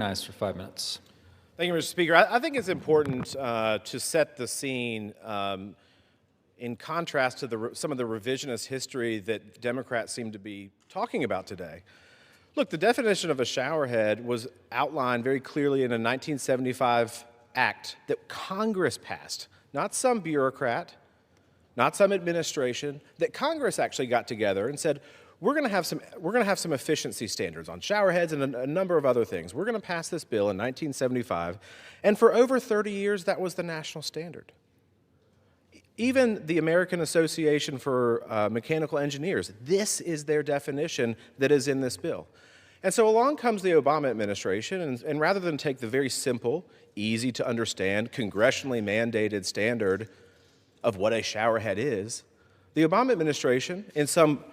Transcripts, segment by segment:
Nice for 5 minutes. Thank you, Mr. Speaker. I think it's important to set the scene in contrast to some of the revisionist history that Democrats seem to be talking about today. Look, the definition of a showerhead was outlined very clearly in a 1975 act that Congress passed, not some bureaucrat, not some administration, that Congress actually got together and said, we're going to have some efficiency standards on showerheads and a number of other things. We're going to pass this bill in 1975, and for over 30 years, that was the national standard. Even the American Association for Mechanical Engineers, this is their definition that is in this bill. And so along comes the Obama administration, and rather than take the very simple, easy to understand, congressionally mandated standard of what a showerhead is, the Obama administration, in some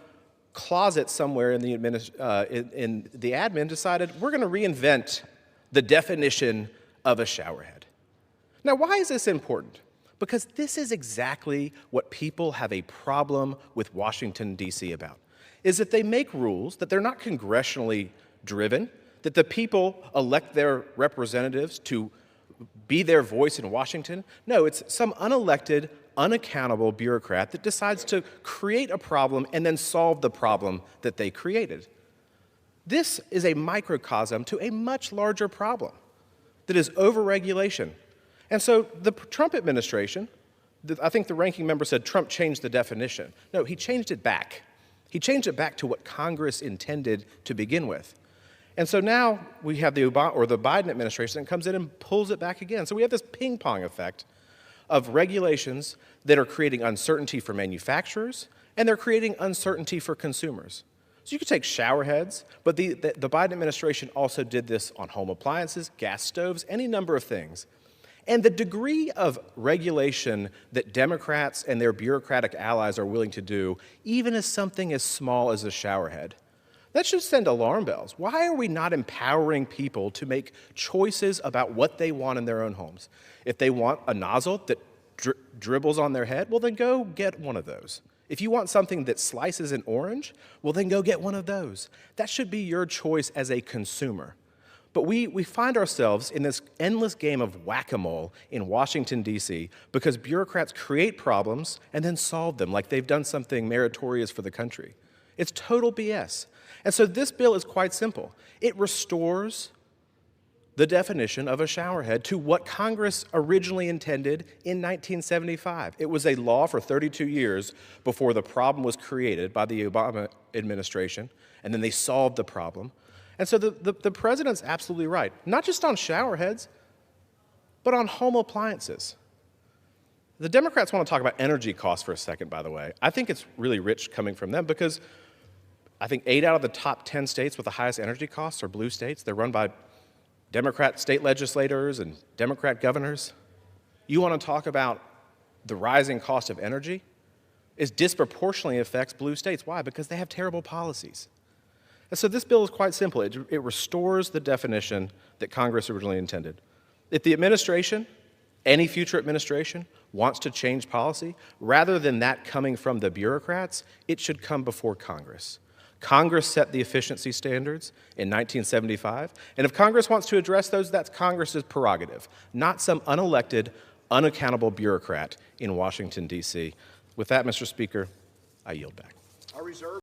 closet somewhere in the admin, decided we're going to reinvent the definition of a showerhead. Now, why is this important? Because this is exactly what people have a problem with Washington, D.C. about, is that they make rules, that they're not congressionally driven, that the people elect their representatives to be their voice in Washington. No, it's some unelected, unaccountable bureaucrat that decides to create a problem and then solve the problem that they created. This is a microcosm to a much larger problem that is overregulation. And so the Trump administration, I think the ranking member said Trump changed the definition. No, he changed it back. He changed it back to what Congress intended to begin with. And so now we have the Biden administration that comes in and pulls it back again. So we have this ping pong effect of regulations that are creating uncertainty for manufacturers, and they're creating uncertainty for consumers. So you could take showerheads, but the Biden administration also did this on home appliances, gas stoves, any number of things. And the degree of regulation that Democrats and their bureaucratic allies are willing to do, even as something as small as a showerhead, that should send alarm bells. Why are we not empowering people to make choices about what they want in their own homes? If they want a nozzle that dribbles on their head, well, then go get one of those. If you want something that slices an orange, well, then go get one of those. That should be your choice as a consumer. But we find ourselves in this endless game of whack-a-mole in Washington, D.C., because bureaucrats create problems and then solve them like they've done something meritorious for the country. It's total BS. And so this bill is quite simple. It restores the definition of a showerhead to what Congress originally intended in 1975. It was a law for 32 years before the problem was created by the Obama administration, and then they solved the problem. And so the president's absolutely right, not just on showerheads, but on home appliances. The Democrats want to talk about energy costs for a second, by the way. I think it's really rich coming from them because I think 8 out of the top 10 states with the highest energy costs are blue states. They're run by Democrat state legislators and Democrat governors. You want to talk about the rising cost of energy? It disproportionately affects blue states. Why? Because they have terrible policies. And so this bill is quite simple. It restores the definition that Congress originally intended. If the administration, any future administration, wants to change policy, rather than that coming from the bureaucrats, it should come before Congress. Congress set the efficiency standards in 1975, and if Congress wants to address those, that's Congress's prerogative, not some unelected, unaccountable bureaucrat in Washington, D.C. With that, Mr. Speaker, I yield back.